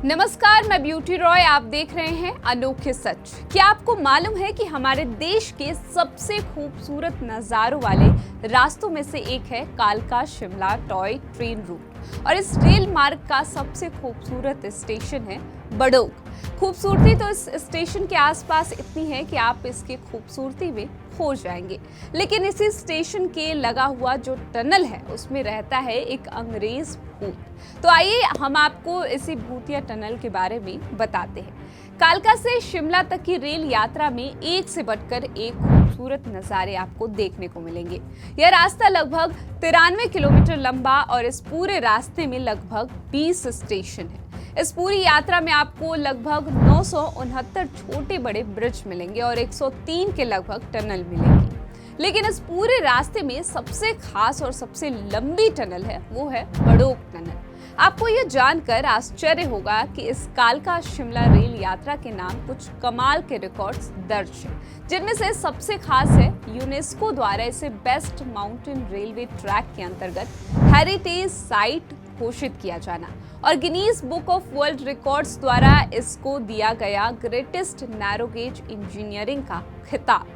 नमस्कार, मैं ब्यूटी रॉय। आप देख रहे हैं अनोखे सच। क्या आपको मालूम है कि हमारे देश के सबसे खूबसूरत नज़ारों वाले रास्तों में से एक है कालका शिमला टॉय ट्रेन रूट, और इस रेल मार्ग का सबसे खूबसूरत स्टेशन है बड़ोग। खूबसूरती तो इस स्टेशन के आसपास इतनी है कि आप इसकी खूबसूरती में खो जाएंगे, लेकिन इसी स्टेशन के लगा हुआ जो टनल है उसमें रहता है एक अंग्रेज भूत। तो आइए हम आपको इसी भूतिया टनल के बारे में बताते हैं। कालका से शिमला तक की रेल यात्रा में एक से बढ़कर एक खूबसूरत नज़ारे आपको देखने को मिलेंगे। यह रास्ता लगभग 93 किलोमीटर लंबा और इस पूरे रास्ते में लगभग 20 स्टेशन है। इस पूरी यात्रा में आपको लगभग 969 छोटे बड़े ब्रिज मिलेंगे और 103 के लगभग टनल मिलेंगी। लेकिन इस पूरे रास्ते में सबसे खास और सबसे लंबी टनल है, वो है बड़ोग टनल। आपको ये जानकर आश्चर्य होगा कि इस कालका शिमला रेल यात्रा के नाम कुछ कमाल के रिकॉर्ड्स दर्ज हैं, जिनमें से सबसे खास है यूनेस्को द्वारा इसे बेस्ट माउंटेन रेलवे ट्रैक के अंतर्गत हेरिटेज साइट घोषित किया जाना और Guinness book of world records द्वारा इसको दिया गया ग्रेटेस्ट नैरो गेज इंजीनियरिंग का खिताब।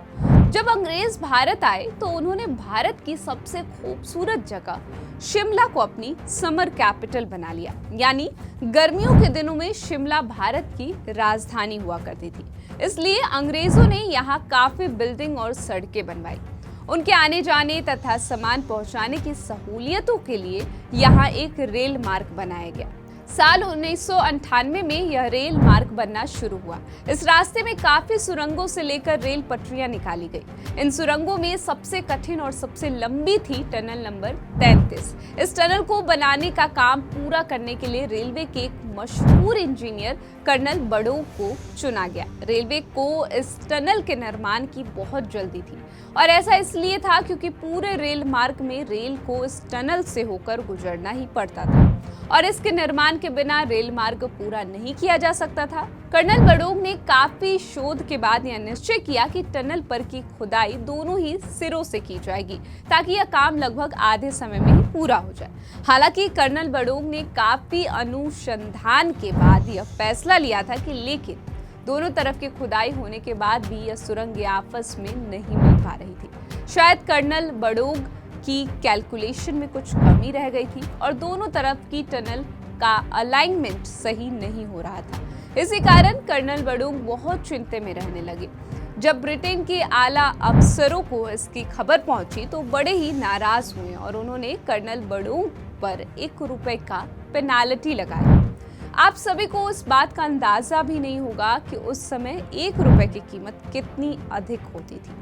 जब अंग्रेज भारत आए तो उन्होंने भारत की सबसे खूबसूरत जगह शिमला को अपनी समर कैपिटल बना लिया, यानी गर्मियों के दिनों में शिमला भारत की राजधानी हुआ करती थी। इसलिए अंग्रेजों ने यहाँ काफी बिल्डिंग और सड़कें बनवाई। उनके आने जाने तथा सामान पहुंचाने की सहूलियतों के लिए यहाँ एक रेल मार्ग बनाया गया। साल 1998 में यह रेल मार्ग बनना शुरू हुआ। इस रास्ते में काफी सुरंगों से लेकर रेल पटरियां निकाली गई। इन सुरंगों में सबसे कठिन और सबसे लंबी थी टनल नंबर 33। इस टनल को बनाने का काम पूरा करने के लिए रेलवे के एक मशहूर इंजीनियर कर्नल बड़ोग को चुना गया। रेलवे को इस टनल के निर्माण की बहुत जल्दी थी, और ऐसा इसलिए था क्योंकि पूरे रेल मार्ग में रेल को इस टनल से होकर गुजरना ही पड़ता था, और इसके निर्माण के बिना रेल मार्ग पूरा नहीं किया जा सकता था। कर्नल बड़ोग ने काफी शोध के बाद यह निश्चय किया कि टनल पर की खुदाई दोनों ही सिरों से की जाएगी, ताकि यह काम लगभग आधे समय में ही पूरा हो जाए। हालांकि कर्नल बड़ोग ने काफी अनुसंधान के बाद यह फैसला लिया था कि लेकिन दोनों तरफ की खुदाई होने के बाद भी यह सुरंगें आपस में नहीं मिल पा रही थी। शायद कर्नल बड़ोग की कैलकुलेशन में कुछ कमी रह गई थी और दोनों तरफ की टनल का अलाइनमेंट सही नहीं हो रहा था। इसी कारण कर्नल बड़ोग बहुत चिंता में रहने लगे। जब ब्रिटेन के आला अफसरों को इसकी खबर पहुंची तो बड़े ही नाराज हुए और उन्होंने कर्नल बड़ोग पर ₹1 का पेनाल्टी लगाया। आप सभी को इस बात का अंदाजा भी नहीं होगा कि उस समय ₹1 की कीमत कितनी अधिक होती थी।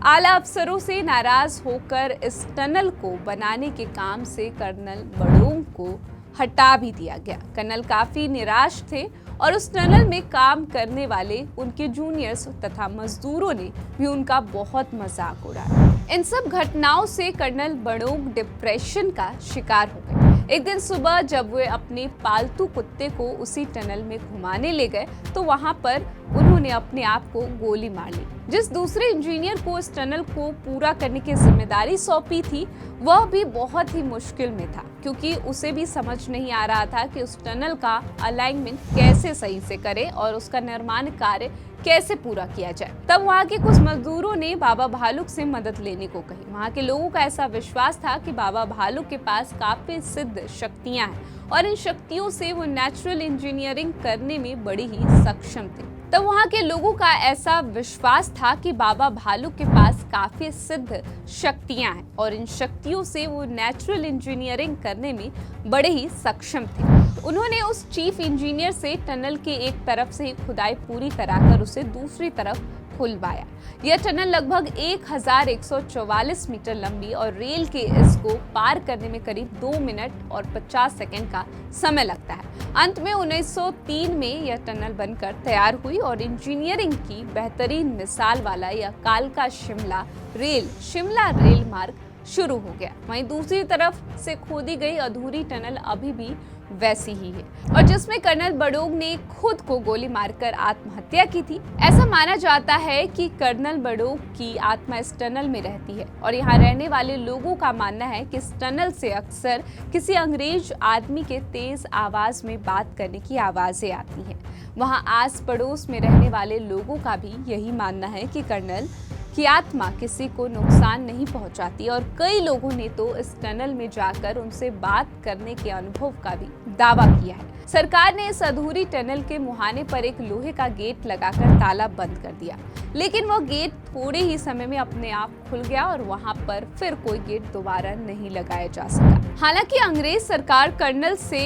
आला अफसरों से नाराज होकर इस टनल को बनाने के काम से कर्नल बड़ोग को हटा भी दिया गया। कर्नल काफी निराश थे और उस टनल में काम करने वाले उनके जूनियर्स तथा मजदूरों ने भी उनका बहुत मजाक उड़ाया। इन सब घटनाओं से कर्नल बड़ोग डिप्रेशन का शिकार हो गए। एक दिन सुबह जब वे अपने पालतू कुत्ते को उसी टनल में घुमाने ले गए तो वहां पर उन्होंने अपने आप को गोली मार ली। जिस दूसरे इंजीनियर को इस टनल को पूरा करने की जिम्मेदारी सौंपी थी, वह भी बहुत ही मुश्किल में था, क्योंकि उसे भी समझ नहीं आ रहा था कि उस टनल का अलाइनमेंट कैसे सही से करे और उसका निर्माण कार्य कैसे पूरा किया जाए। तब वहाँ के कुछ मजदूरों ने बाबा भालुक से मदद लेने को कही। वहाँ के लोगों का ऐसा विश्वास था कि बाबा भालुक के पास काफी सिद्ध शक्तियां हैं और इन शक्तियों से वो नेचुरल इंजीनियरिंग करने में बड़ी ही सक्षम थे। तब वहाँ के लोगों का ऐसा विश्वास था कि बाबा भालुक के पास काफी सिद्ध शक्तियां हैं और इन शक्तियों से वो नेचुरल इंजीनियरिंग करने में बड़े ही सक्षम थे। उन्होंने उस चीफ इंजीनियर से टनल के एक तरफ से ही खुदाई पूरी कराकर उसे दूसरी तरफ खुलवाया। यह टनल लगभग 1144 मीटर लंबी और रेल के इसको पार करने में करीब 2 मिनट और 50 सेकंड का समय लगता है। अंत में 1903 में यह टनल बनकर तैयार हुई और इंजीनियरिंग की बेहतरीन मिसाल वाला यह कालका शिमला रेल मार्ग शुरू हो गया। वहीं दूसरी तरफ से खोदी गई अधूरी टनल अभी भी वैसी ही है और जिसमें कर्नल बड़ोग ने खुद को गोली मारकर आत्महत्या की थी। ऐसा माना जाता है कि कर्नल बड़ोग की आत्मा इस टनल में रहती है और यहाँ रहने वाले लोगों का मानना है कि इस टनल से अक्सर किसी अंग्रेज आदमी के तेज आवाज में बात करने की आवाजें आती हैं। वहाँ आस पड़ोस में रहने वाले लोगों का भी यही मानना है कि कर्नल की आत्मा किसी को नुकसान नहीं पहुंचाती और कई लोगों ने तो इस टनल में जाकर उनसे बात करने के अनुभव का भी दावा किया है। सरकार ने इस अधूरी टनल के मुहाने पर एक लोहे का गेट लगाकर ताला बंद कर दिया, लेकिन वह गेट थोड़े ही समय में अपने आप खुल गया और वहां पर फिर कोई गेट दोबारा नहीं लगाया जा सका। हालांकि अंग्रेज सरकार कर्नल से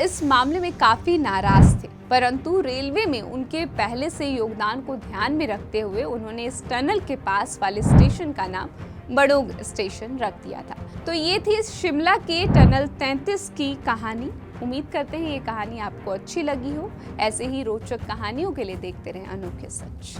इस मामले में काफी नाराज थे, परंतु रेलवे में उनके पहले से योगदान को ध्यान में रखते हुए उन्होंने इस टनल के पास वाले स्टेशन का नाम बड़ोग स्टेशन रख दिया था। तो ये थी शिमला के टनल 33 की कहानी। उम्मीद करते हैं ये कहानी आपको अच्छी लगी हो। ऐसे ही रोचक कहानियों के लिए देखते रहें अनोखे सच।